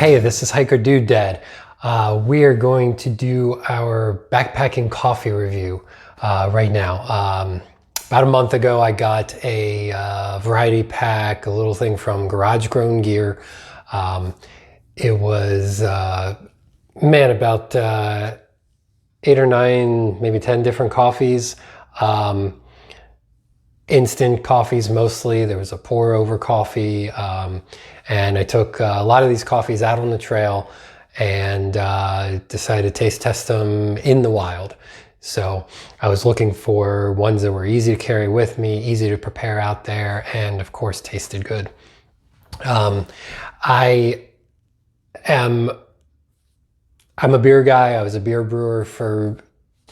Hey, this is Hiker Dude Dad. We are going to do our backpacking coffee review right now. About a month ago, I got a variety pack, a little thing from Garage Grown Gear. It was, about 8 or 9, maybe 10 different coffees. Instant coffees mostly. There was a pour over coffee, and I took a lot of these coffees out on the trail and decided to taste test them in the wild. So I was looking for ones that were easy to carry with me, easy to prepare out there, and of course tasted good. I'm a beer guy. I was a beer brewer for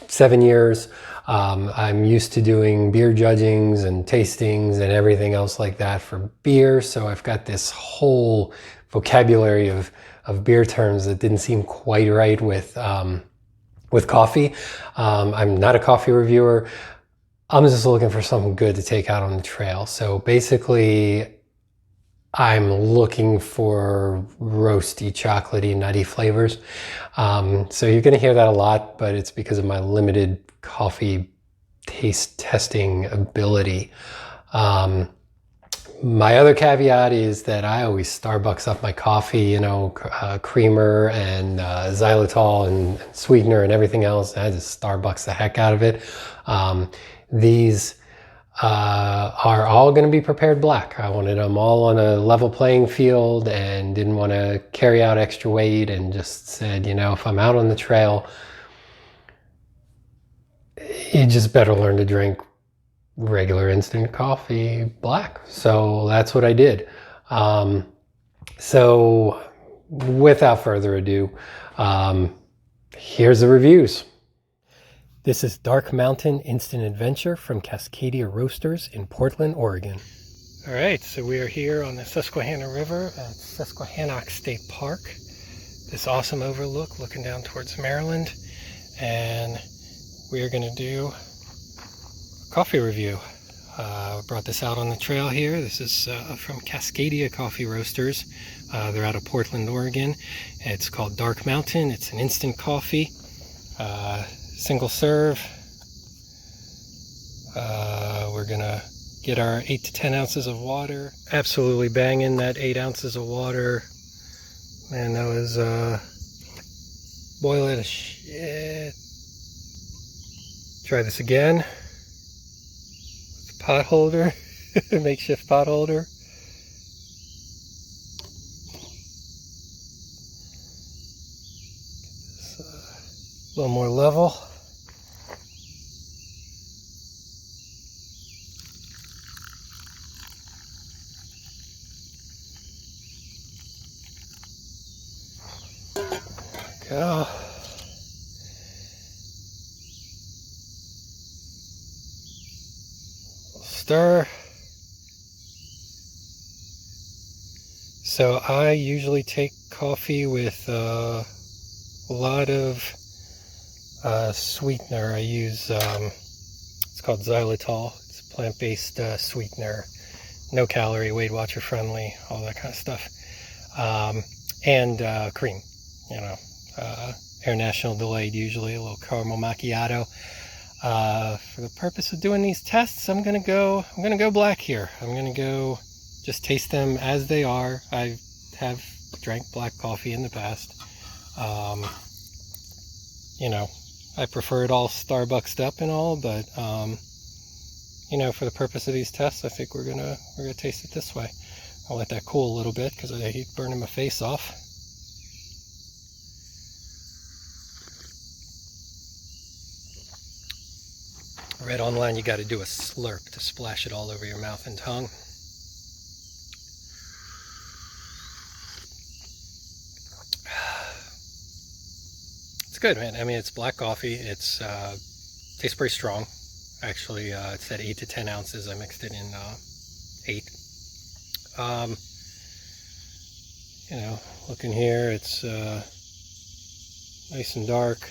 7 years. I'm used to doing beer judgings and tastings and everything else like that for beer. So I've got this whole vocabulary of beer terms that didn't seem quite right with coffee. I'm not a coffee reviewer. I'm just looking for something good to take out on the trail. So basically, I'm looking for roasty, chocolatey, nutty flavors. So you're going to hear that a lot, but it's because of my limited coffee taste testing ability. My other caveat is that I always Starbucks up my coffee, creamer and xylitol and sweetener and everything else. I just Starbucks the heck out of it. These are all going to be prepared black. I wanted them all on a level playing field and didn't want to carry out extra weight, and just said, if I'm out on the trail, you just better learn to drink regular instant coffee black. So that's what I did. So without further ado, here's the reviews. This is Dark Mountain Instant Adventure from Cascadia Roasters in Portland, Oregon. All right, so we are here on the Susquehanna River at Susquehannock State Park. This awesome overlook looking down towards Maryland. And we are going to do a coffee review. Brought this out on the trail here. This is from Cascadia Coffee Roasters. They're out of Portland, Oregon. It's called Dark Mountain. It's an instant coffee. Single serve. We're gonna get our 8 to 10 ounces of water. Absolutely banging that 8 ounces of water. Man, that was boiling as shit. Try this again with the pot holder, makeshift pot holder. A little more level. Go. Stir. So I usually take coffee with a lot of sweetener. I use it's called xylitol. It's a plant-based sweetener, no calorie, Weight Watcher friendly, all that kind of stuff, and cream. Air National Delayed, usually a little caramel macchiato. For the purpose of doing these tests, I'm gonna go black here. I'm gonna go just taste them as they are. I have drank black coffee in the past. I prefer it all Starbucksed up and all, but for the purpose of these tests, I think we're gonna taste it this way. I'll let that cool a little bit because I hate burning my face off. I read online you got to do a slurp to splash it all over your mouth and tongue. It's good, man. I mean, it's black coffee. It's tastes pretty strong. Actually, it said 8 to 10 ounces. I mixed it in 8. Looking here, it's nice and dark.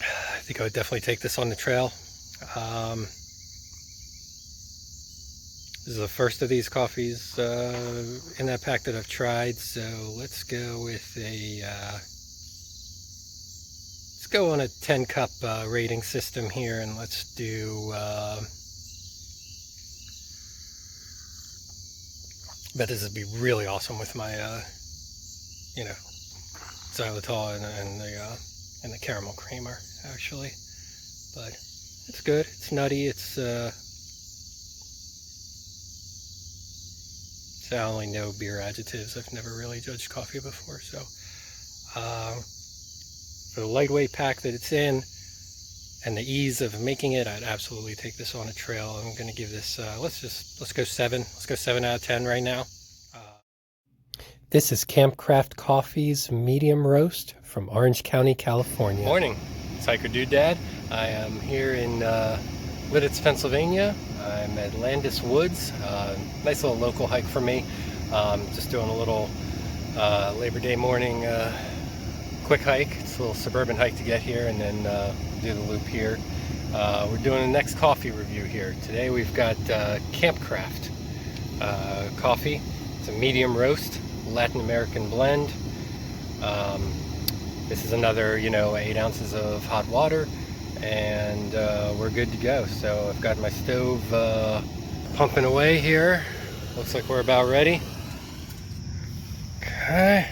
I think I would definitely take this on the trail. This is the first of these coffees in that pack that I've tried, so let's go with a let's go on a 10 cup rating system here, and let's do bet this would be really awesome with my you know, xylitol and the caramel creamer actually. But it's good, it's nutty, it's I only know beer adjectives. I've never really judged coffee before, so for the lightweight pack that it's in and the ease of making it, I'd absolutely take this on a trail. I'm going to give this let's go 7. Let's go 7 out of 10 right now. This is Campcraft Coffee's medium roast from Orange County, California. Morning, it's Hiker Dude Dad. I am here in Lidditz, Pennsylvania. I'm at Landis Woods. Nice little local hike for me. Just doing a little Labor Day morning quick hike. It's a little suburban hike to get here and then do the loop here. We're doing the next coffee review here. Today we've got Campcraft coffee. It's a medium roast, Latin American blend. This is another, 8 ounces of hot water, and we're good to go. So I've got my stove pumping away here. Looks like we're about ready. Okay.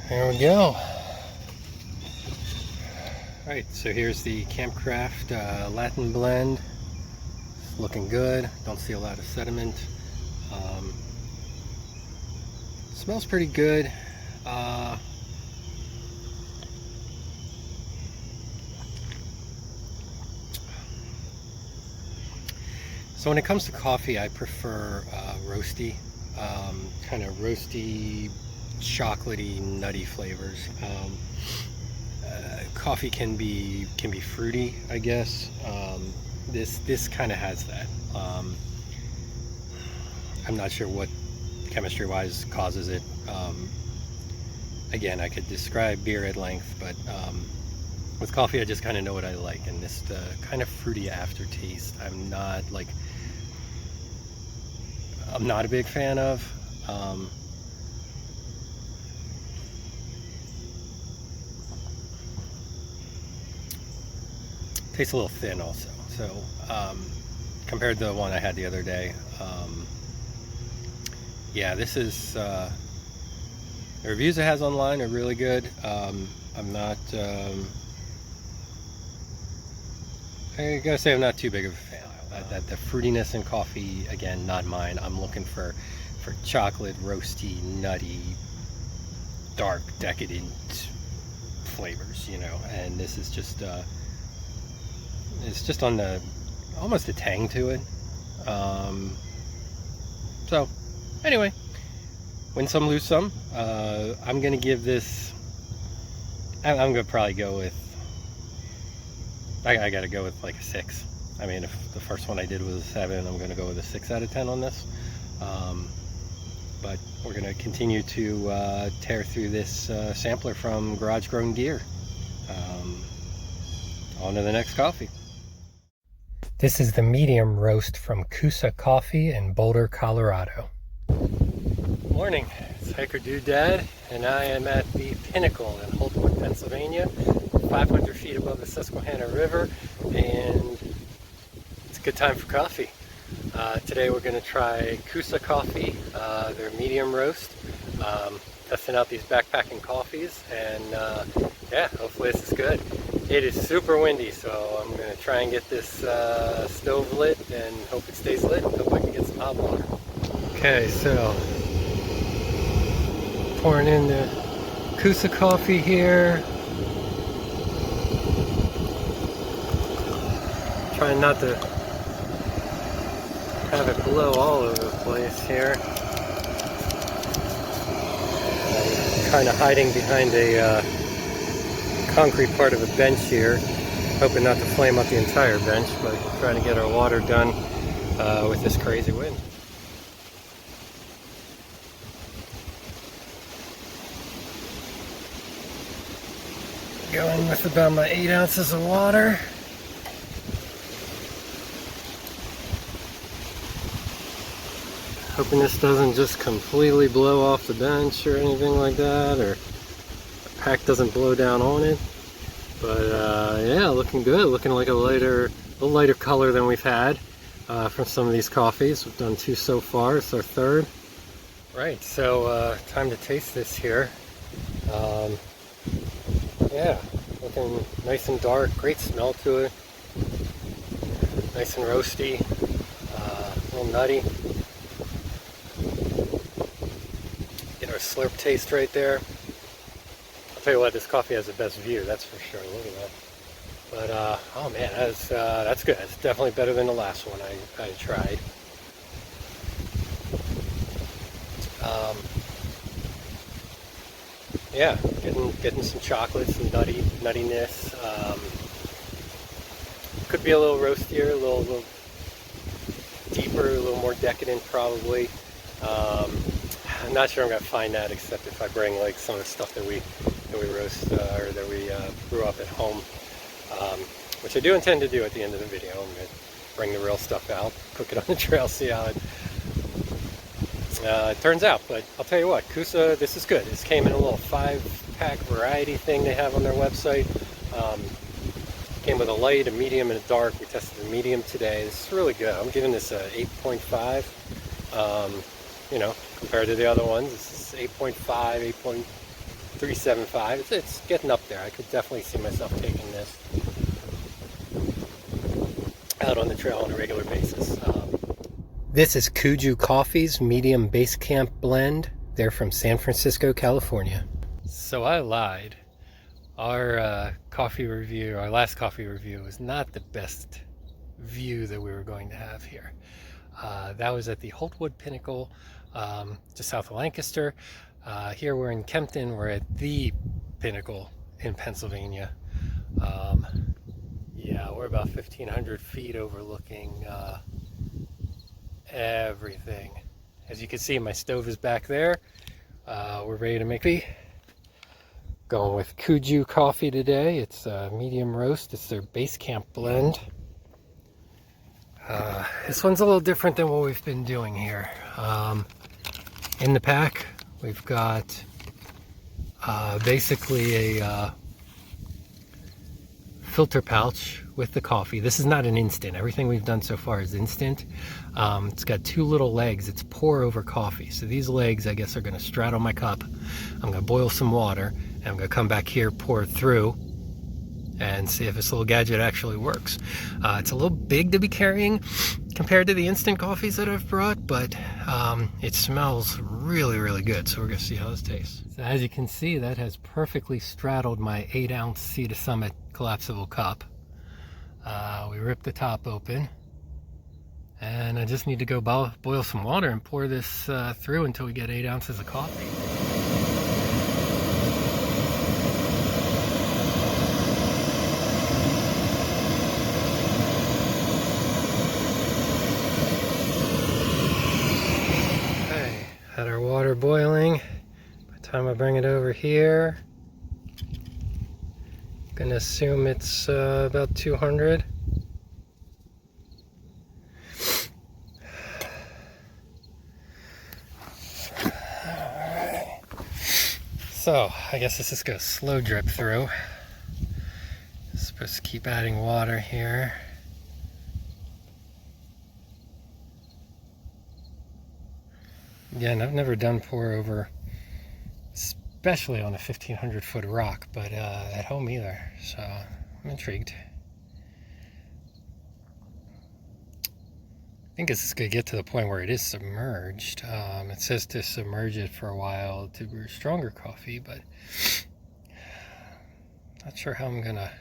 There we go. Alright, so here's the Campcraft Latin blend. It's looking good. Don't see a lot of sediment. Smells pretty good. So when it comes to coffee, I prefer roasty, kind of roasty, chocolatey, nutty flavors. Coffee can be fruity, I guess. This kind of has that. I'm not sure what chemistry-wise causes it. Again, I could describe beer at length, but with coffee, I just kind of know what I like, and this kind of fruity aftertaste. I'm not a big fan of. Tastes a little thin also, so compared to the one I had the other day. Yeah, this is the reviews it has online are really good. I'm not I gotta say I'm not too big of a fan. That the fruitiness in coffee, again, not mine. I'm looking for chocolate, roasty, nutty, dark, decadent flavors, and this is just it's just on the almost a tang to it. So anyway, win some, lose some. I'm gonna give this, I'm gonna probably go with, I gotta go with like a 6. I mean, if the first one I did was a 7, I'm gonna go with a 6 out of 10 on this. But we're gonna continue to tear through this sampler from Garage Grown Gear. On to the next coffee. This is the medium roast from KUJU Coffee in Boulder, Colorado. Morning, it's Hiker Dude Dad, and I am at the Pinnacle in Holtwood, Pennsylvania, 500 feet above the Susquehanna River, and it's a good time for coffee. Today we're going to try KUJU Coffee, their medium roast, testing out these backpacking coffees, and yeah, hopefully this is good. It is super windy, so I'm going to try and get this stove lit and hope it stays lit. Hope I can get some hot water. Okay, so pouring in the KUJU coffee here. Trying not to have it blow all over the place here. I'm kind of hiding behind a concrete part of a bench here. Hoping not to flame up the entire bench, but trying to get our water done with this crazy wind. Going with about my 8 ounces of water. Hoping this doesn't just completely blow off the bench or anything like that, or the pack doesn't blow down on it. But yeah, looking good. Looking like a little lighter color than we've had from some of these coffees. We've done 2 so far. It's our 3rd. Right, so time to taste this here. Yeah, looking nice and dark. Great smell to it. Nice and roasty. A little nutty. Get our slurp taste right there. I'll tell you what, this coffee has the best view, that's for sure. Look at that. But oh man, that's good. It's definitely better than the last one I tried. Yeah, getting some chocolate, some nuttiness. Could be a little roastier, a little deeper, a little more decadent probably. I'm not sure I'm gonna find that, except if I bring like some of the stuff that we roast or that we brew up at home, which I do intend to do at the end of the video. I'm gonna bring the real stuff out, cook it on the trail, see how it turns out. But I'll tell you what, KUJU, this is good. This came in a little 5-pack variety thing they have on their website. Came with a light, a medium, and a dark. We tested the medium today. This is really good. I'm giving this a 8.5. You know, compared to the other ones, this is 8.5, 8.375. It's getting up there. I could definitely see myself taking this out on the trail on a regular basis. This is KUJU Coffee's medium BASECAMP blend. They're from San Francisco, California. So I lied. Our coffee review, our last coffee review, was not the best view that we were going to have here. That was at the Holtwood Pinnacle, just south of Lancaster. Here we're in Kempton. We're at the Pinnacle in Pennsylvania. Yeah, we're about 1,500 feet overlooking everything. As you can see, my stove is back there. We're ready to make tea. Going with KUJU coffee today. It's a medium roast. It's their BASECAMP blend. This one's a little different than what we've been doing here. In the pack, we've got basically a filter pouch with the coffee. This is not an instant. Everything we've done so far is instant. It's got 2 little legs. It's pour over coffee. So these legs, I guess, are going to straddle my cup. I'm going to boil some water, and I'm going to come back here, pour it through, and see if this little gadget actually works. It's a little big to be carrying compared to the instant coffees that I've brought, but it smells really, really good. So we're going to see how this tastes. So as you can see, that has perfectly straddled my 8-ounce Sea to Summit collapsible cup. We ripped the top open, and I just need to go boil some water and pour this through until we get 8 ounces of coffee. Okay, had our water boiling. By the time I bring it over here, I'm gonna assume it's about 200. Alright. So I guess this is gonna slow drip through. Supposed to keep adding water here. Again, I've never done pour over, especially on a 1,500-foot rock, but at home either, so I'm intrigued. I think this is going to get to the point where it is submerged. It says to submerge it for a while to brew stronger coffee, but not sure how I'm going to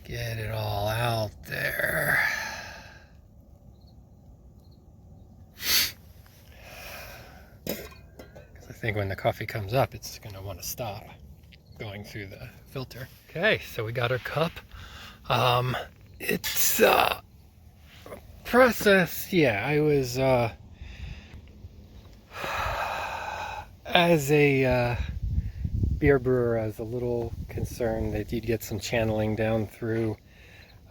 get it all out there. I think when the coffee comes up, it's going to want to stop. going through the filter. Okay, so we got our cup. It's process. Yeah, I was as a beer brewer, I was a little concerned that you'd get some channeling down through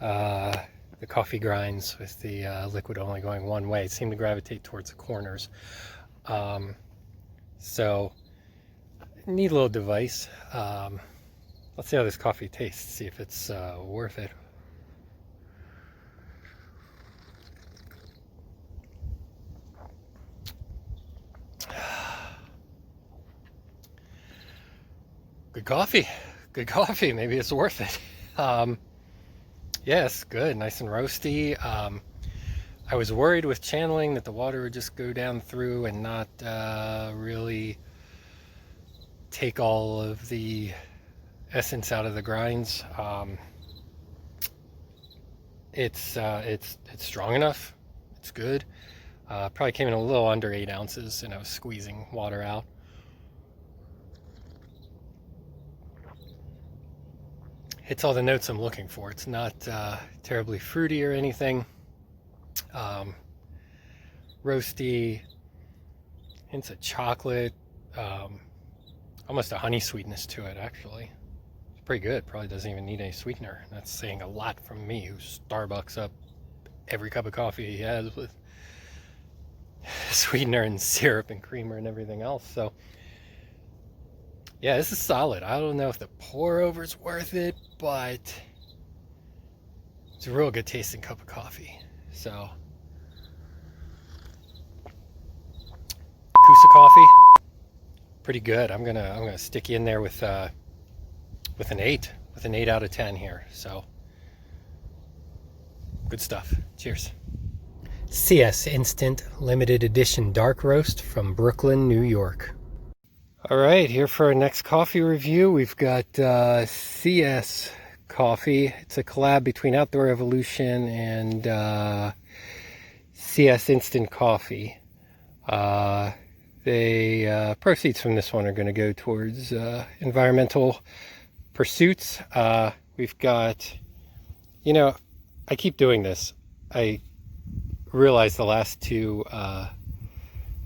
the coffee grinds with the liquid only going one way. It seemed to gravitate towards the corners. So neat little device. Let's see how this coffee tastes, see if it's worth it. Good coffee. Good coffee. Maybe it's worth it. Yes, good. Nice and roasty. I was worried with channeling that the water would just go down through and not really take all of the essence out of the grinds. It's strong enough. It's good. Probably came in a little under 8 ounces, and I was squeezing water out. Hits all the notes I'm looking for. It's not terribly fruity or anything. Roasty, hints of chocolate, almost a honey sweetness to it, actually. It's pretty good. Probably doesn't even need any sweetener. That's saying a lot from me, who Starbucks up every cup of coffee he has with sweetener and syrup and creamer and everything else. So yeah, this is solid. I don't know if the pour over is worth it, but it's a real good tasting cup of coffee. So Kusa coffee, pretty good. I'm gonna stick you in there with an 8, with an 8 out of 10 here. So good stuff. Cheers. CS Instant Limited Edition Dark Roast from Brooklyn, New York. All right, here for our next coffee review, we've got CS Coffee. It's a collab between Outdoor Evolution and CS Instant Coffee. Proceeds from this one are going to go towards environmental pursuits. We've got, I keep doing this. I realized the last 2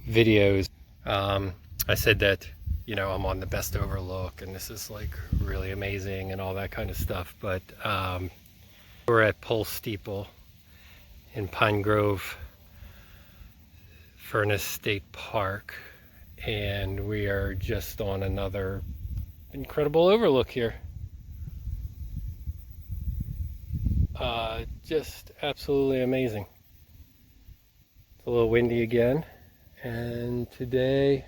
videos, I said that I'm on the best overlook and this is like really amazing and all that kind of stuff, but we're at Pole Steeple in Pine Grove Furnace State Park, and we are just on another incredible overlook here. Just absolutely amazing. It's a little windy again, and today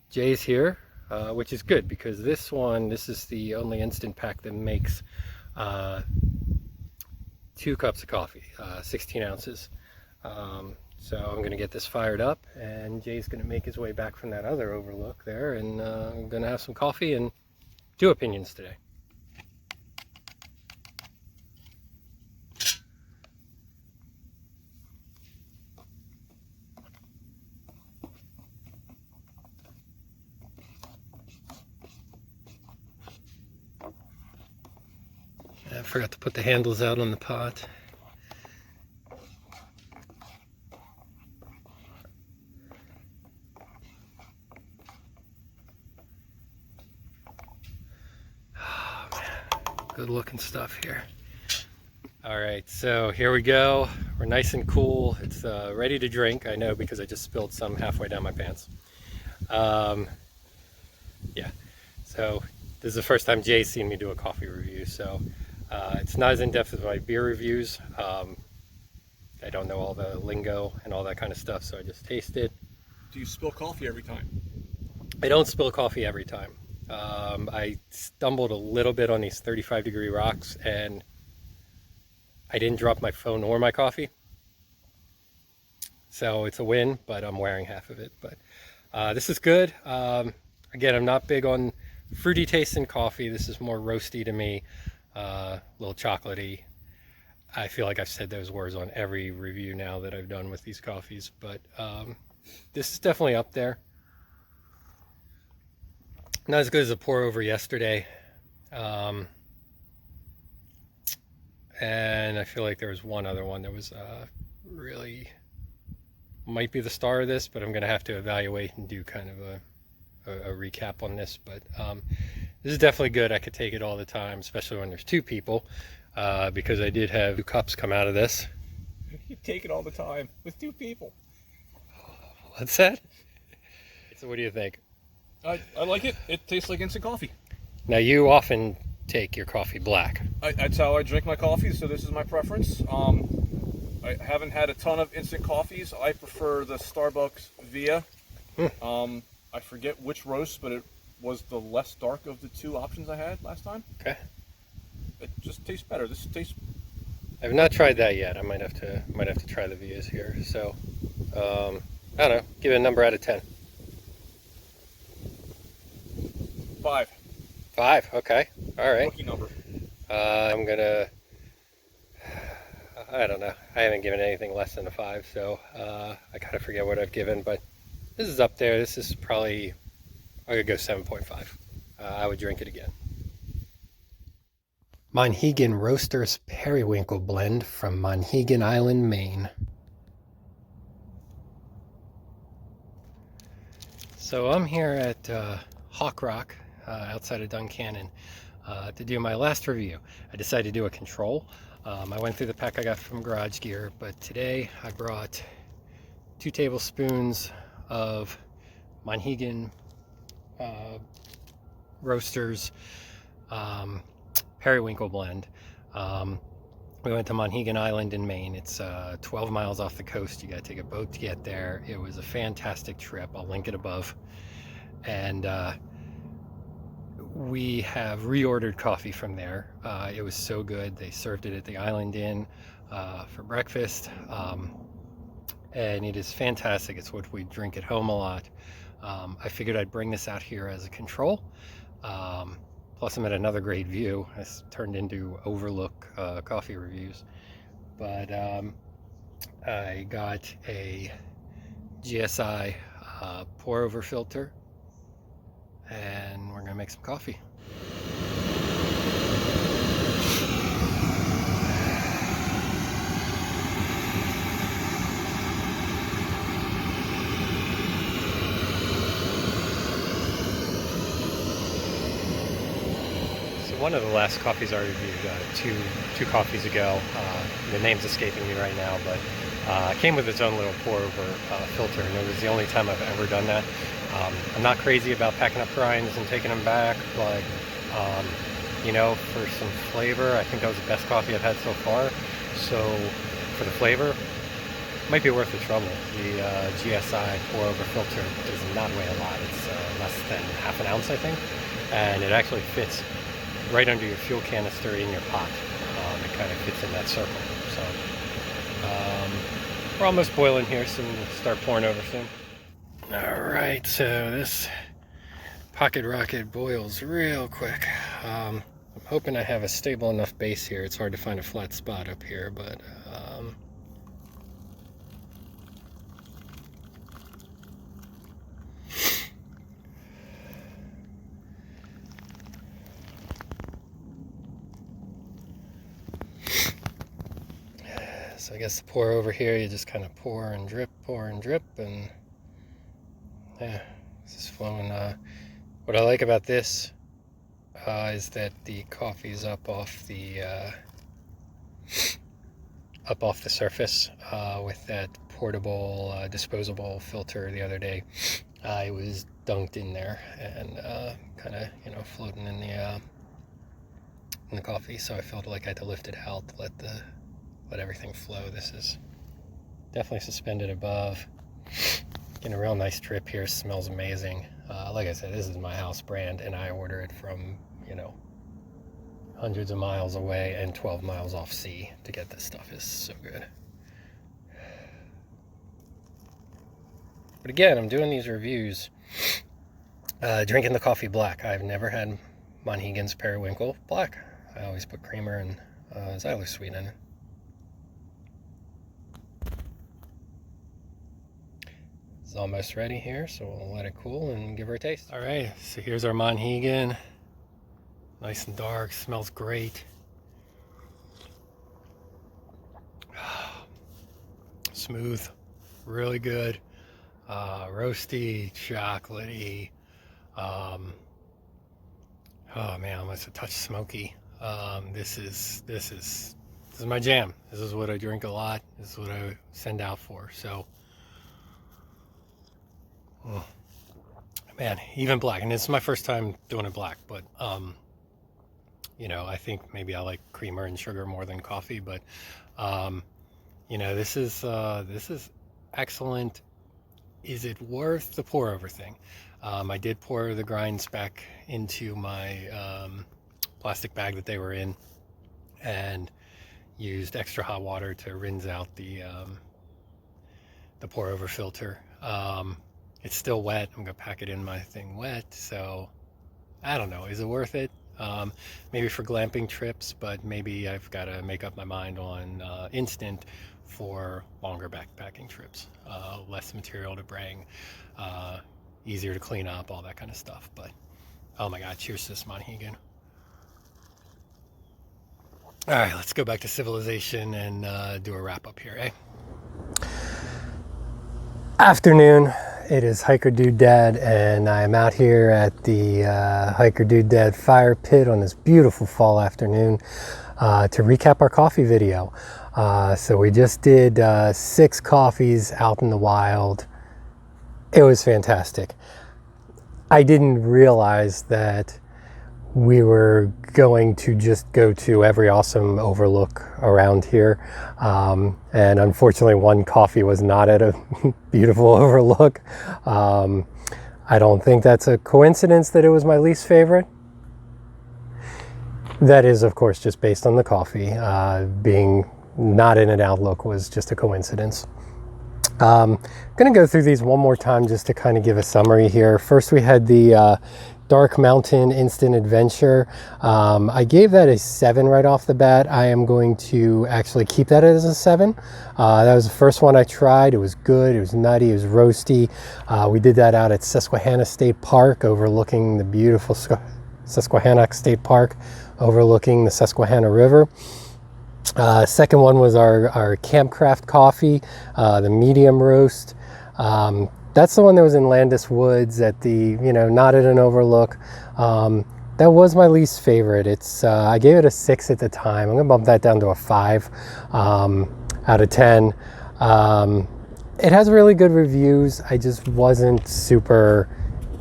Jay's here, which is good because this is the only instant pack that makes 2 cups of coffee, 16 ounces. So I'm going to get this fired up, and Jay's going to make his way back from that other overlook there, and I'm going to have some coffee and 2 opinions today. I forgot to put the handles out on the pot. Oh, man. Good looking stuff here. All right, so here we go. We're nice and cool. It's ready to drink, I know, because I just spilled some halfway down my pants. Yeah, so this is the first time Jay's seen me do a coffee review, so it's not as in-depth as my beer reviews. I don't know all the lingo and all that kind of stuff, so I just tasted. Do you spill coffee every time? I don't spill coffee every time. I stumbled a little bit on these 35-degree rocks, and I didn't drop my phone or my coffee. So it's a win, but I'm wearing half of it. But this is good. Again, I'm not big on fruity taste in coffee. This is more roasty to me, a little chocolatey. I feel like I've said those words on every review now that I've done with these coffees, but this is definitely up there. Not as good as the pour over yesterday. Um, and I feel like there was one other one that was really might be the star of this, but I'm going to have to evaluate and do kind of a recap on this. But this is definitely good. I could take it all the time, especially when there's two people, because I did have 2 cups come out of this. You take it all the time with 2 people. What's that? So what do you think? I like it. It tastes like instant coffee. Now you often take your coffee black. That's how I drink my coffee, so this is my preference. I haven't had a ton of instant coffees. I prefer the Starbucks Via. I forget which roast, but it was the less dark of the 2 options I had last time. Okay. It just tastes better. This tastes. I've not tried that yet. I might have to try the Vias here. So I don't know. Give it a number out of 10. 5. 5. Okay. All right. Lucky number. I'm gonna. I don't know. I haven't given anything less than a 5, so I kind of forget what I've given. But this is up there. This is probably. I could go 7.5. I would drink it again. Monhegan Roasters Periwinkle Blend from Monhegan Island, Maine. So I'm here at Hawk Rock outside of Duncannon to do my last review. I decided to do a control. I went through the pack I got from Garage Gear, but today I brought 2 tablespoons of Monhegan Roasters Periwinkle Blend. We went to Monhegan Island in Maine. It's 12 miles off the coast. You got to take a boat to get there. It was a fantastic trip. I'll link it above. And we have reordered coffee from there. It was so good. They served it at the Island Inn for breakfast. And it is fantastic. It's what we drink at home a lot. I figured I'd bring this out here as a control. Plus I'm at another great view. It's turned into Overlook coffee reviews. But I got a GSI pour over filter, and we're gonna make some coffee. One of the last coffees I reviewed two coffees ago, the name's escaping me right now, but it came with its own little pour-over filter, and it was the only time I've ever done that. I'm not crazy about packing up grinds and taking them back, but you know, for some flavor, I think that was the best coffee I've had so far. So for the flavor, it might be worth the trouble. The GSI pour-over filter does not weigh a lot. It's less than half an ounce, I think, and it actually fits right under your fuel canister in your pot. It kind of fits in that circle. So we're almost boiling here, so we'll start pouring over soon. All right, so this Pocket Rocket boils real quick. I'm hoping I have a stable enough base here. It's hard to find a flat spot up here, but so I guess the pour over here, you just kind of pour and drip, and yeah, this is flowing. What I like about this is that the coffee's up off the surface with that portable, disposable filter the other day. It was dunked in there and kind of, you know, floating in the coffee. So I felt like I had to lift it out to let everything flow. This is definitely suspended above. Getting a real nice drip here. Smells amazing. Like I said, this is my house brand, and I order it from, you know, hundreds of miles away and 12 miles off sea to get this stuff. Is so good. But again, I'm doing these reviews drinking the coffee black. I've never had Monhegan's Periwinkle black. I always put creamer and xylo sweet in it. It's almost ready here, so we'll let it cool and give her a taste. All right, so here's our Monhegan. Nice and dark, smells great. Smooth, really good. Roasty, chocolatey. Oh man, almost a touch smoky. This is my jam. This is what I drink a lot. This is what I send out for. So, man, even black, and this is my first time doing it black. But you know, I think maybe I like creamer and sugar more than coffee. But you know, this is excellent. Is it worth the pour over thing? I did pour the grinds back into my plastic bag that they were in, and used extra hot water to rinse out the pour over filter. It's still wet. I'm gonna pack it in my thing wet, so I don't know. Is it worth it? Maybe for glamping trips, but maybe I've got to make up my mind on instant for longer backpacking trips. Less material to bring, easier to clean up, all that kind of stuff. But oh my god, cheers to this Monhegan. All right, let's go back to civilization and do a wrap up here, eh? Afternoon. It is Hiker Dude Dad, and I'm out here at the Hiker Dude Dad fire pit on this beautiful fall afternoon to recap our coffee video. So we just did 6 coffees out in the wild. It was fantastic. I didn't realize that we were going to just go to every awesome overlook around here. And unfortunately, one coffee was not at a beautiful overlook. I don't think that's a coincidence that it was my least favorite. That is, of course, just based on the coffee. Being not in an outlook was just a coincidence. I'm going to go through these one more time just to kind of give a summary here. First, we had the Dark Mountain Instant Adventure. I gave that a 7 right off the bat. I am going to actually keep that as a 7. That was the first one I tried. It was good. It was nutty. It was roasty. We did that out at Susquehanna State Park, overlooking the beautiful Susquehanna State Park, overlooking the Susquehanna River. Second one was our Campcraft coffee, the medium roast. That's the one that was in Landis Woods at the, you know, not at an overlook. That was my least favorite. It's I gave it a 6 at the time. I'm gonna bump that down to a 5 out of 10. It has really good reviews. I just wasn't super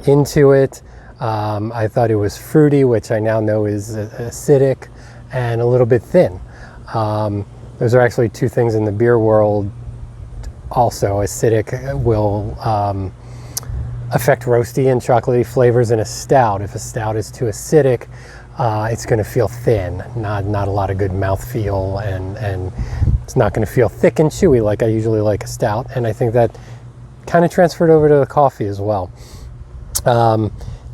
into it. I thought it was fruity, which I now know is acidic and a little bit thin. Those are actually 2 things in the beer world. Also, acidic will affect roasty and chocolatey flavors in a stout. If a stout is too acidic, it's going to feel thin, not a lot of good mouthfeel, and it's not going to feel thick and chewy like I usually like a stout. And I think that kind of transferred over to the coffee as well.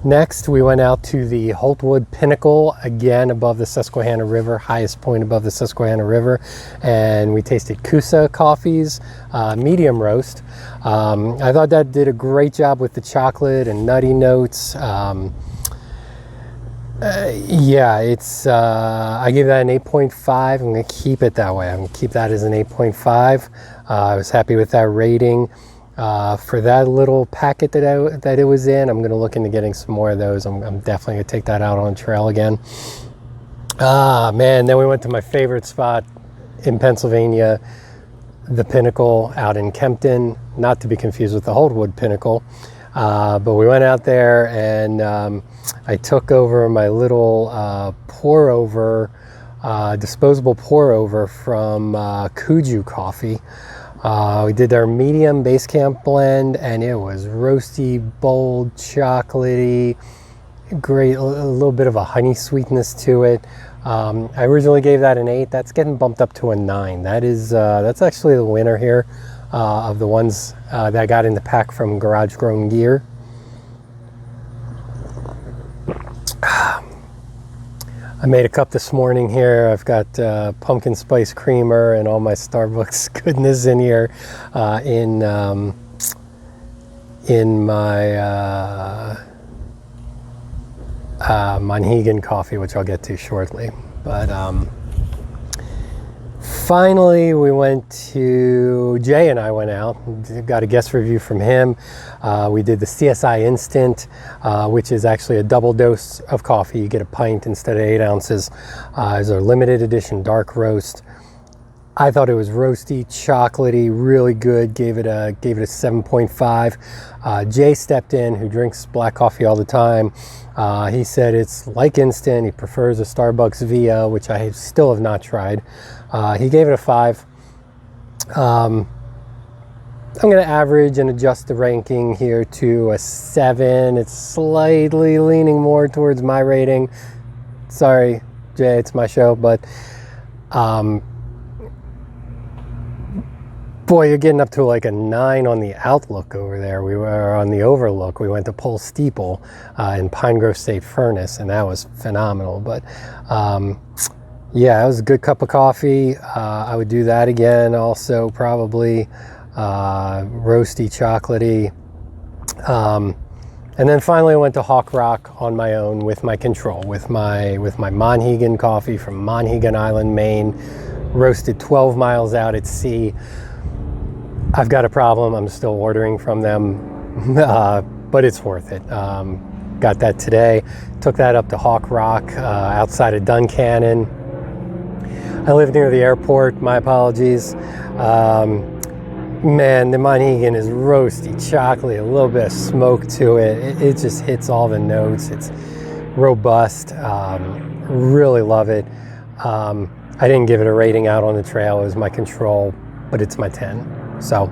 Next, we went out to the Holtwood Pinnacle, again above the Susquehanna River, highest point above the Susquehanna River, and we tasted KUJU coffees, medium roast. I thought that did a great job with the chocolate and nutty notes. Yeah, it's I gave that an 8.5. I'm going to keep it that way. I'm going to keep that as an 8.5. I was happy with that rating. For that little packet that it was in, I'm going to look into getting some more of those. I'm definitely going to take that out on trail again. Man, then we went to my favorite spot in Pennsylvania, the Pinnacle out in Kempton, not to be confused with the Holtwood Pinnacle. But we went out there, and I took over my little pour over, disposable pour over from KUJU coffee. We did our medium BASECAMP blend, and it was roasty, bold, chocolatey, great, a little bit of a honey sweetness to it. I originally gave that an 8. That's getting bumped up to a 9. That's actually the winner here of the ones that I got in the pack from Garage Grown Gear. I made a cup this morning here. I've got pumpkin spice creamer and all my Starbucks goodness in here in in my Monhegan coffee, which I'll get to shortly. But finally, we went to, Jay and I went out, got a guest review from him. We did the CSI Instant, which is actually a double dose of coffee. You get a pint instead of 8 ounces. It's a limited edition dark roast. I thought it was roasty, chocolatey, really good. Gave it a 7.5. Jay stepped in, who drinks black coffee all the time. He said it's like instant. He prefers a Starbucks Via, which I still have not tried. He gave it a 5. I'm going to average and adjust the ranking here to a 7. It's slightly leaning more towards my rating. Sorry, Jay, it's my show, but boy, you're getting up to like a 9 on the Outlook over there. We were on the Overlook. We went to Pole Steeple in Pine Grove State Furnace, and that was phenomenal. But yeah, it was a good cup of coffee. I would do that again. Also, probably roasty, chocolatey. And then finally, I went to Hawk Rock on my own with my control, with my Monhegan coffee from Monhegan Island, Maine, roasted 12 miles out at sea. I've got a problem. I'm still ordering from them, but it's worth it. Got that today. Took that up to Hawk Rock outside of Duncannon. I live near the airport. My apologies. Man, the Monhegan is roasty, chocolatey, a little bit of smoke to it. It just hits all the notes. It's robust. Really love it. I didn't give it a rating out on the trail. It was my control, but it's my 10. So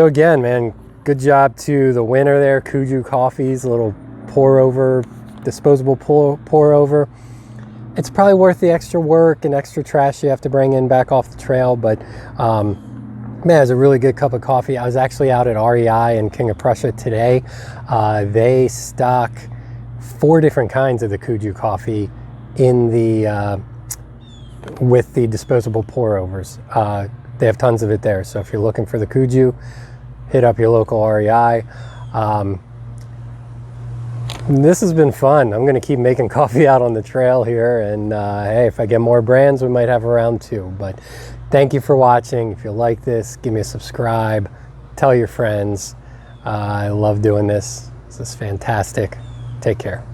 again, man, good job to the winner there, KUJU Coffees, a little pour over, disposable pour over. It's probably worth the extra work and extra trash you have to bring in back off the trail, but man, it's a really good cup of coffee. I was actually out at REI in King of Prussia today. They stock 4 different kinds of the KUJU coffee in the with the disposable pour overs. They have tons of it there. So if you're looking for the KUJU, hit up your local REI. This has been fun. I'm going to keep making coffee out on the trail here. And hey, if I get more brands, we might have a round 2. But thank you for watching. If you like this, give me a subscribe. Tell your friends. I love doing this. This is fantastic. Take care.